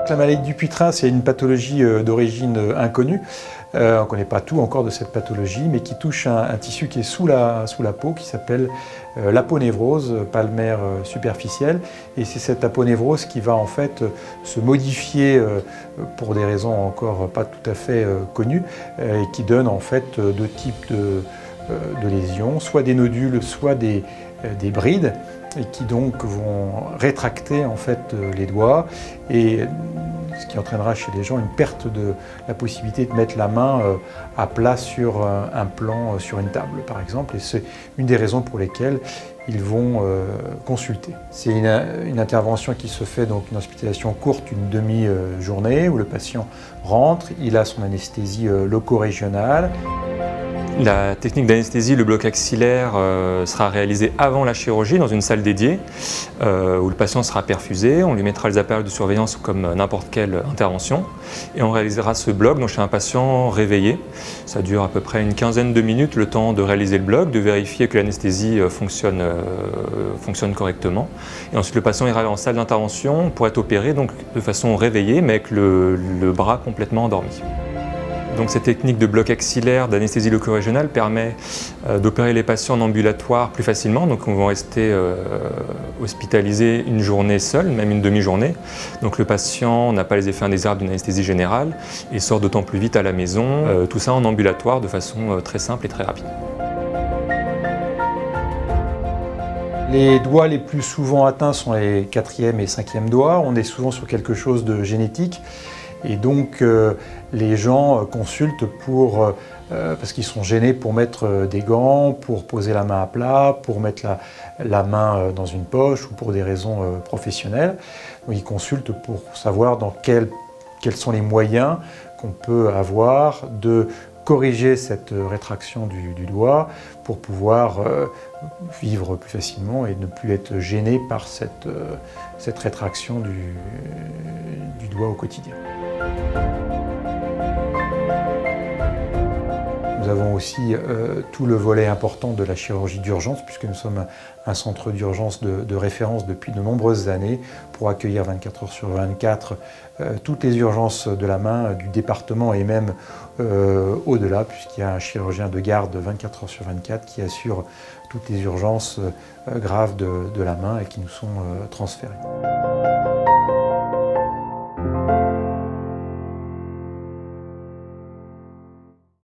La maladie du Dupuytren, c'est une pathologie d'origine inconnue. On ne connaît pas tout encore de cette pathologie, mais qui touche un tissu qui est sous la peau, qui s'appelle l'aponévrose palmaire superficielle. Et c'est cette aponévrose qui va en fait se modifier pour des raisons encore pas tout à fait connues, et qui donne en fait deux types de lésions, soit des nodules, soit des brides, et qui donc vont rétracter en fait les doigts, et ce qui entraînera chez les gens une perte de la possibilité de mettre la main à plat sur un plan, sur une table par exemple, et c'est une des raisons pour lesquelles ils vont consulter. C'est une intervention qui se fait, donc une hospitalisation courte, une demi-journée, où le patient rentre, il a son anesthésie loco-régionale. La technique d'anesthésie, le bloc axillaire, sera réalisée avant la chirurgie dans une salle dédiée où le patient sera perfusé. On lui mettra les appareils de surveillance comme n'importe quelle intervention et on réalisera ce bloc donc chez un patient réveillé. Ça dure à peu près une quinzaine de minutes, le temps de réaliser le bloc, de vérifier que l'anesthésie fonctionne correctement. Et ensuite le patient ira en salle d'intervention pour être opéré donc de façon réveillée mais avec le bras complètement endormi. Donc cette technique de bloc axillaire d'anesthésie loco-régionale permet d'opérer les patients en ambulatoire plus facilement. Donc on va rester hospitalisé une journée seule, même une demi-journée. Donc le patient n'a pas les effets indésirables d'une anesthésie générale et sort d'autant plus vite à la maison. Tout ça en ambulatoire de façon très simple et très rapide. Les doigts les plus souvent atteints sont les 4e et 5e doigts. On est souvent sur quelque chose de génétique. Et donc les gens consultent parce qu'ils sont gênés pour mettre des gants, pour poser la main à plat, pour mettre la main dans une poche ou pour des raisons professionnelles. Donc ils consultent pour savoir quels sont les moyens qu'on peut avoir de corriger cette rétraction du doigt pour pouvoir vivre plus facilement et ne plus être gêné par cette rétraction du doigt au quotidien. Nous avons aussi tout le volet important de la chirurgie d'urgence, puisque nous sommes un centre d'urgence de référence depuis de nombreuses années pour accueillir 24 heures sur 24 toutes les urgences de la main du département et même au-delà, puisqu'il y a un chirurgien de garde 24 heures sur 24 qui assure toutes les urgences graves de la main et qui nous sont transférées.